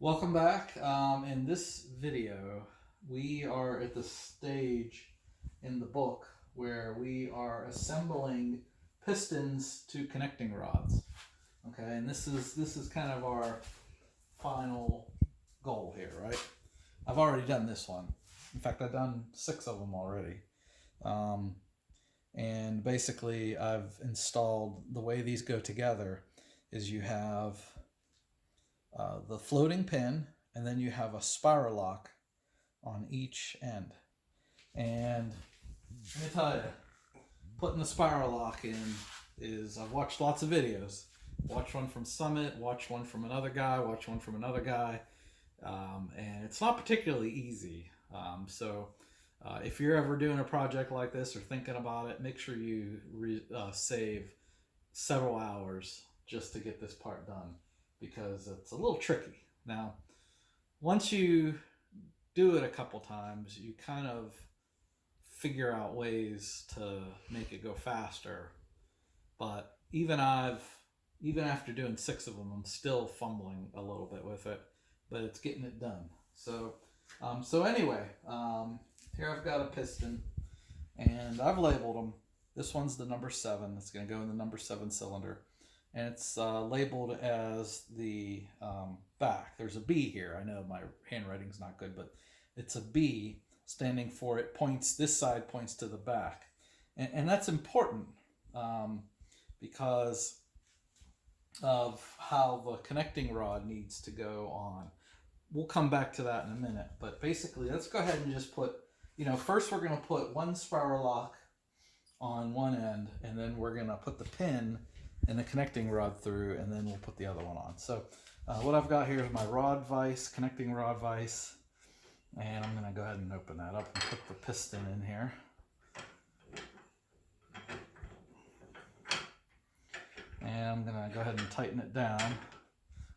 Welcome back. In this video, we are at the stage in the book where we are assembling pistons to connecting rods. Okay, and this is kind of our final goal here, right? I've already done this one. In fact, I've done 6 of them already. And basically, I've installed the way these go together is you have the floating pin, and then you have a Spirolox on each end. And let me tell you, putting the Spirolox in is, I've watched lots of videos. Watch one from Summit, watch one from another guy, watch one from another guy, and it's not particularly easy. If you're ever doing a project like this or thinking about it, make sure you save several hours just to get this part done, because it's a little tricky. Now, once you do it a couple times, you kind of figure out ways to make it go faster. But even after doing 6 of them, I'm still fumbling a little bit with it, but it's getting it done. So anyway, here I've got a piston, and I've labeled them. This one's the number 7. It's going to go in the number 7 cylinder. And it's labeled as the back. There's a B here. I know my handwriting's not good, but it's a B standing for it points, this side points to the back. And that's important because of how the connecting rod needs to go on. We'll come back to that in a minute. But basically, let's go ahead and just put, first we're going to put one Spirolox on one end, and then we're going to put the pin and the connecting rod through, and then we'll put the other one on. So what I've got here is my rod vise, connecting rod vise, and I'm going to go ahead and open that up and put the piston in here. And I'm going to go ahead and tighten it down,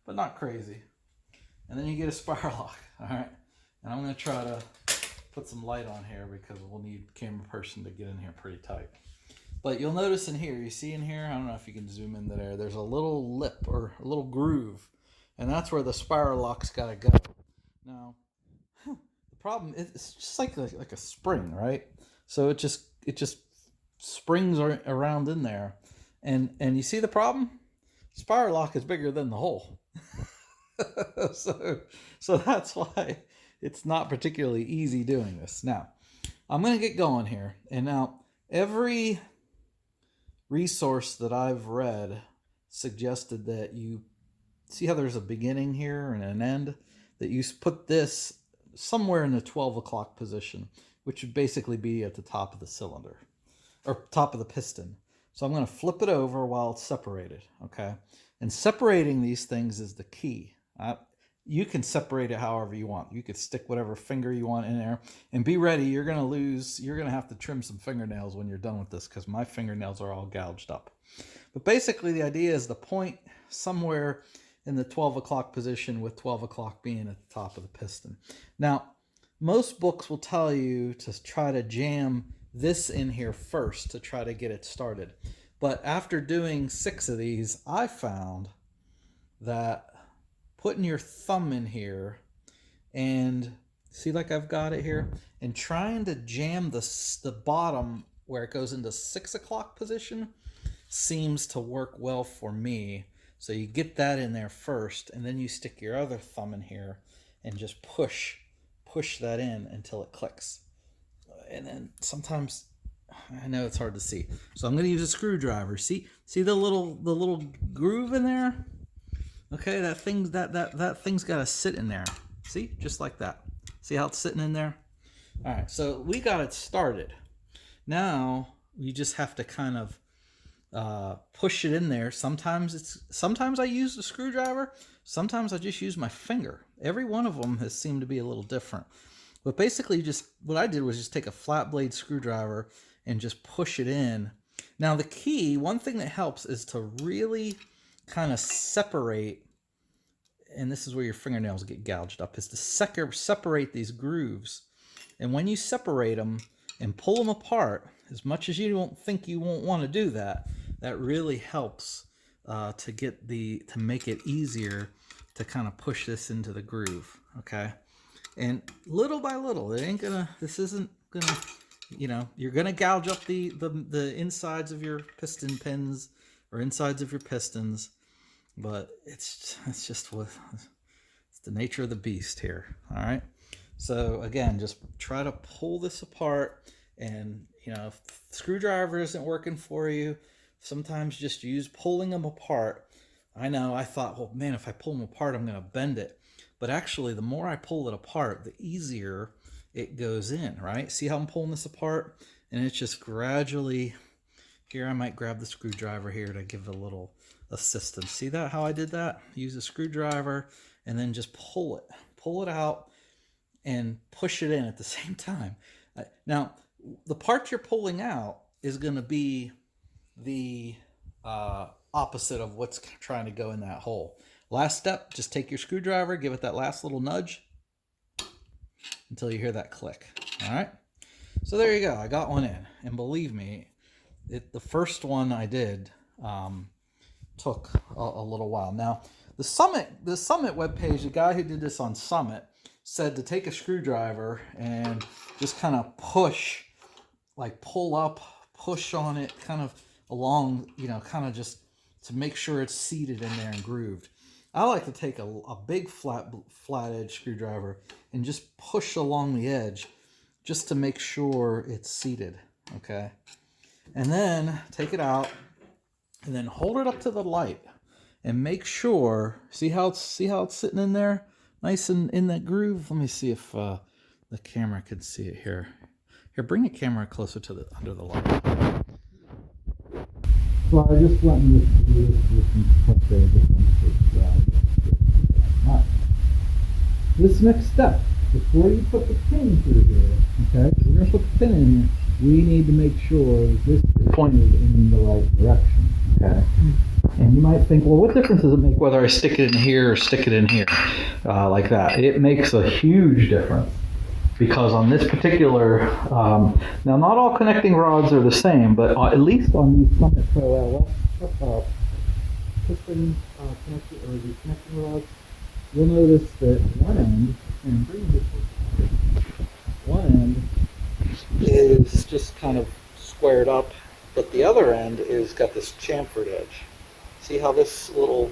but not crazy. And then you get a Spirolox, all right? And I'm going to try to put some light on here because we'll need camera person to get in here pretty tight. But you'll notice in here, you see in here, I don't know if you can zoom in there, there's a little lip or a little groove, and that's where the Spirolox got to go. Now, the problem is it's just like a spring, right? So it just springs around in there, and you see the problem? Spirolox is bigger than the hole. so that's why it's not particularly easy doing this. Now, I'm going to get going here, and now every resource that I've read suggested that you see how there's a beginning here and an end, that you put this somewhere in the 12 o'clock position, which would basically be at the top of the cylinder or top of the piston. So I'm going to flip it over while it's separated, okay? And separating these things is the key. You can separate it however you want. You could stick whatever finger you want in there, and be ready. You're going to have to trim some fingernails when you're done with this, because my fingernails are all gouged up. But basically the idea is the point somewhere in the 12 o'clock position, with 12 o'clock being at the top of the piston. Now, most books will tell you to try to jam this in here first to try to get it started. But after doing 6 of these, I found that putting your thumb in here, and see, like I've got it here, and trying to jam the bottom where it goes into 6 o'clock position seems to work well for me. So you get that in there first, and then you stick your other thumb in here and just push that in until it clicks. And then sometimes, I know it's hard to see, so I'm going to use a screwdriver. See the little groove in there? Okay, that thing's got to sit in there. See, just like that. See how it's sitting in there? All right, so we got it started. Now you just have to kind of push it in there. Sometimes I use the screwdriver. Sometimes I just use my finger. Every one of them has seemed to be a little different. But basically, just what I did was just take a flat blade screwdriver and just push it in. Now the key, one thing that helps, is to really kind of separate, and this is where your fingernails get gouged up, is to separate these grooves. And when you separate them and pull them apart, as much as you don't think you won't want to do that, that really helps to make it easier to kind of push this into the groove, okay? And little by little, this isn't gonna, you're gonna gouge up the insides of your piston pins or insides of your pistons, but it's the nature of the beast here, all right? So again, just try to pull this apart, and if the screwdriver isn't working for you, sometimes just use pulling them apart. I know I thought, well, man, if I pull them apart, I'm going to bend it. But actually, the more I pull it apart, the easier it goes in, right? See how I'm pulling this apart? And it's just gradually, here I might grab the screwdriver here to give a little assistance. See that, how I did that? Use a screwdriver and then just pull it out and push it in at the same time. Now, the part you're pulling out is going to be the opposite of what's trying to go in that hole. Last step, just take your screwdriver, give it that last little nudge until you hear that click. All right. So there you go. I got one in, and believe me, the first one I did took a little while. Now, the Summit webpage, the guy who did this on Summit said to take a screwdriver and just kind of push, like pull up, push on it, kind of along, kind of just to make sure it's seated in there and grooved. I like to take a big flat edge screwdriver and just push along the edge just to make sure it's seated, okay? And then take it out and then hold it up to the light and make sure, see how it's sitting in there? Nice and in that groove. Let me see if the camera could see it here. Here, bring the camera closer to under the light. So I just went and this next step, before you put the pin through here, okay? We're going to put the pin in here. We need to make sure this is pointed in the right direction, okay? And you might think, well, what difference does it make whether I stick it in here or stick it in here like that? It makes a huge difference, because on this particular, now not all connecting rods are the same, but at least on these Summit Pro LS piston connecting, or the connecting rods, you'll notice that one end, and one end is just kind of squared up, but the other end is got this chamfered edge. See how this little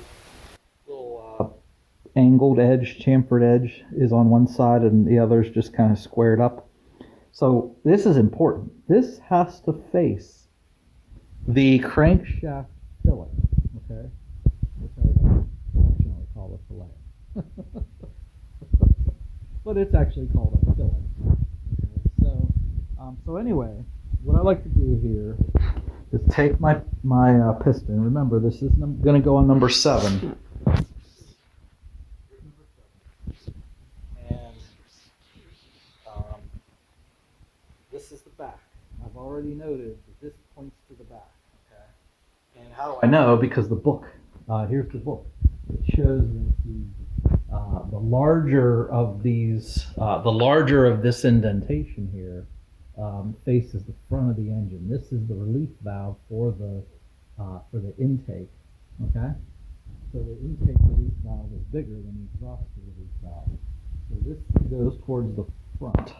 angled edge, chamfered edge is on one side and the other is just kind of squared up. So this is important. This has to face the crankshaft fillet, okay? Which I unfortunately call a fillet. But it's actually called a fillet. Okay? So anyway, what I like to do here is take my piston. Remember, this is going to go on number 7. And this is the back. I've already noted that this points to the back. Okay. And how do I know? Because the book. Here's the book. It shows that the larger of this indentation here faces the front of the engine. This is the relief valve for the intake. Okay, so the intake relief valve is bigger than the exhaust relief valve. So this goes towards the front.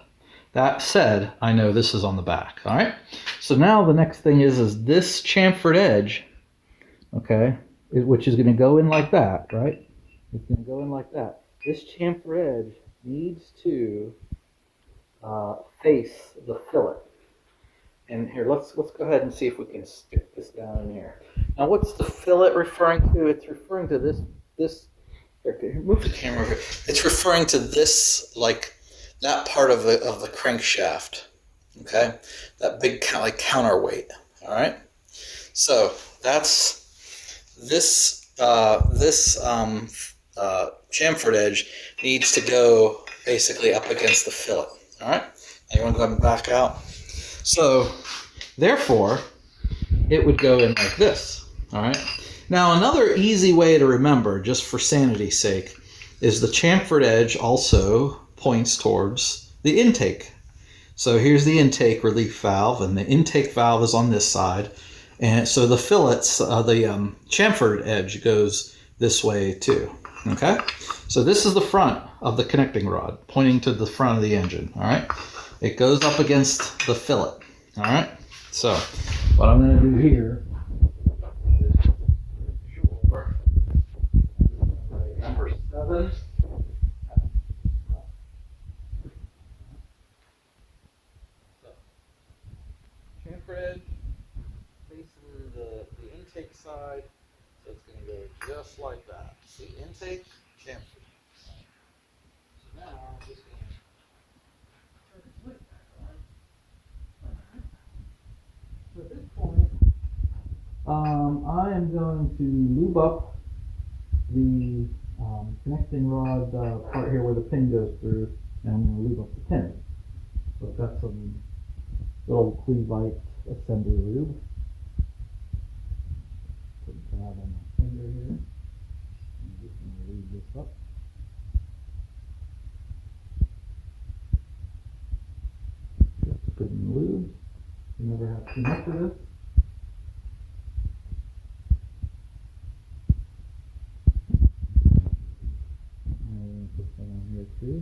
That said, I know this is on the back. All right. So now the next thing is this chamfered edge. Okay, which is going to go in like that, right? It's going to go in like that. This chamfer edge needs to face the fillet. And here, let's go ahead and see if we can stick this down in here. Now, what's the fillet referring to? It's referring to this. Here, move the camera over. It's referring to this, like that part of the crankshaft. Okay, that big like counterweight. All right. So that's this chamfered edge needs to go basically up against the fillet. All right. Now you want to go ahead and back out. So, therefore, it would go in like this. All right. Now, another easy way to remember, just for sanity's sake, is the chamfered edge also points towards the intake. So here's the intake relief valve, and the intake valve is on this side. And so the fillets, the chamfered edge goes this way too. Okay, so this is the front of the connecting rod pointing to the front of the engine. All right, it goes up against the fillet. All right, so what I'm going to do here is sure number 7. Chamfer edge facing the intake side, so it's going to go just like that. See, intake, chamfer. So now I'm just going to turn this lid back on. So at this point, I am going to lube up the connecting rod part here where the pin goes through, and I'm going to lube up the pin. So I've got some little Cleveite assembly lube. Put a dab on my finger here. I'm just going to lube this up. Just put in the lube. You never have too much of this. I'm going to put that on here too.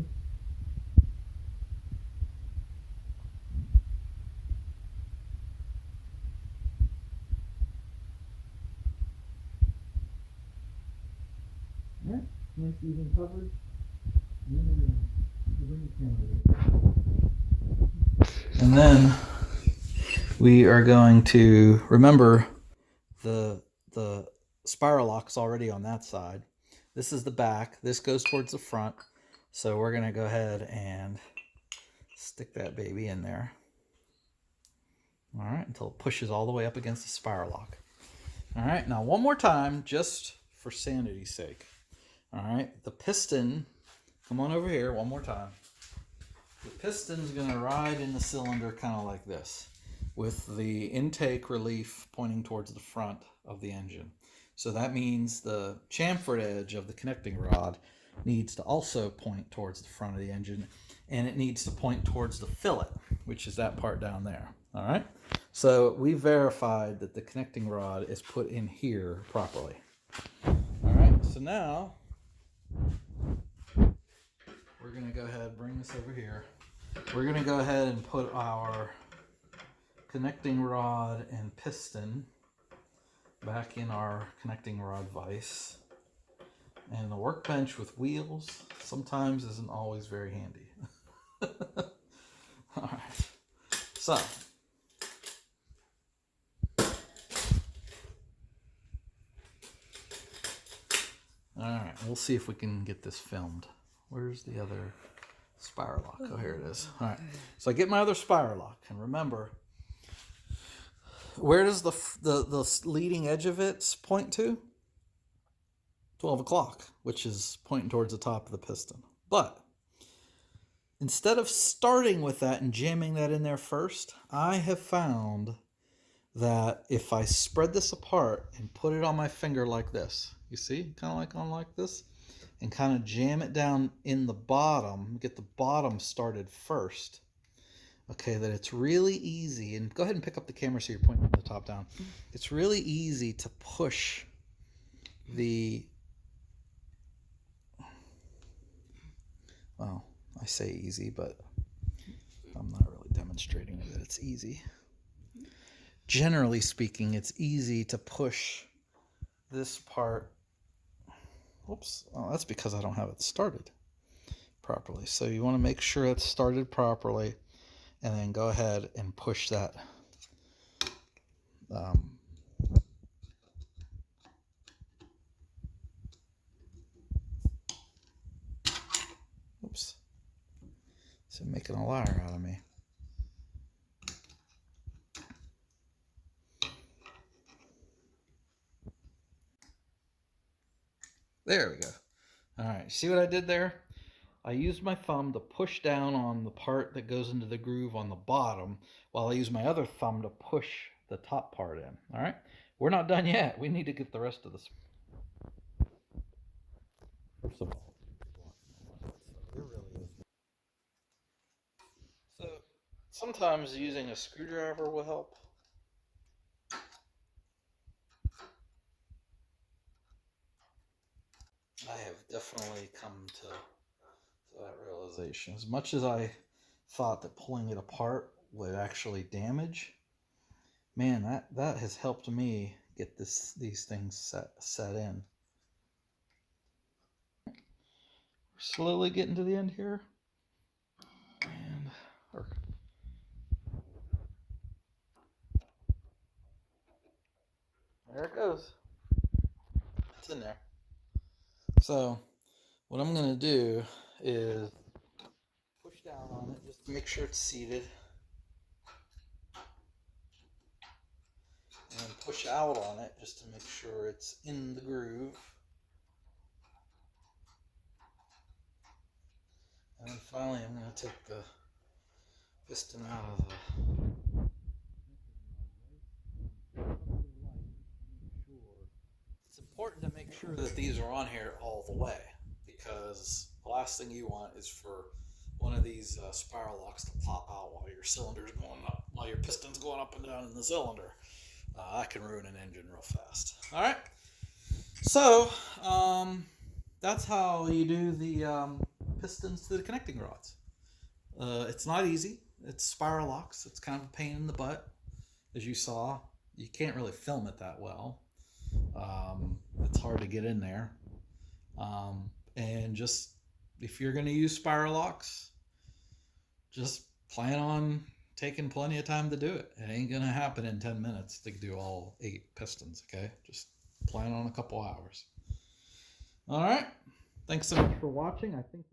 Alright, nice even coverage. And then we're going to bring the camera. And then we are going to remember the Spirolox already on that side. This is the back. This goes towards the front. So we're going to go ahead and stick that baby in there. All right, until it pushes all the way up against the Spirolock. All right, now one more time, just for sanity's sake. All right, the piston, come on over here one more time. The piston's going to ride in the cylinder kind of like this, with the intake relief pointing towards the front of the engine. So that means the chamfered edge of the connecting rod needs to also point towards the front of the engine, and it needs to point towards the fillet, which is that part down there. All right, so we verified that the connecting rod is put in here properly. All right, so now we're going to go ahead and bring this over here. We're going to go ahead and put our connecting rod and piston back in our connecting rod vise. And the workbench with wheels sometimes isn't always very handy. All right, so all right, we'll see if we can get this filmed. Where's the other Spirolock? Oh, here it is. All right, so I get my other Spirolock, and remember, where does the leading edge of it point to? 12 o'clock, which is pointing towards the top of the piston. But instead of starting with that and jamming that in there first, I have found that if I spread this apart and put it on my finger like this, you see, kind of like on like this, and kind of jam it down in the bottom, get the bottom started first, okay, that it's really easy, and go ahead and pick up the camera so you're pointing from the top down. It's really easy to push the, well, I say easy, but I'm not really demonstrating that it's easy. Generally speaking, it's easy to push this part. Whoops, oh, that's because I don't have it started properly. So you want to make sure it's started properly, and then go ahead and push that oops, so making a liar out of me. There we go. All right, see what I did there? I used my thumb to push down on the part that goes into the groove on the bottom, while I use my other thumb to push the top part in. All right, we're not done yet. We need to get the rest of this. First of all, there really is. So sometimes using a screwdriver will help. I have come to that realization. As much as I thought that pulling it apart would actually damage, man, that has helped me get these things set in. We're slowly getting to the end here. And there it goes. It's in there. So what I'm going to do is push down on it just to make sure it's seated. And push out on it just to make sure it's in the groove. And then finally I'm going to take the piston out of the... It's important to make sure that these are on here all the way, because the last thing you want is for one of these Spirolox to pop out while your cylinder's going up, while your piston's going up and down in the cylinder. That can ruin an engine real fast. All right, so that's how you do the pistons to the connecting rods. It's not easy. It's Spirolox. It's kind of a pain in the butt, as you saw. You can't really film it that well. It's hard to get in there. And just, if you're going to use Spirolox, just plan on taking plenty of time to do it. It ain't going to happen in 10 minutes to do all 8 pistons, okay? Just plan on a couple hours. All right. Thanks so much for watching. I think that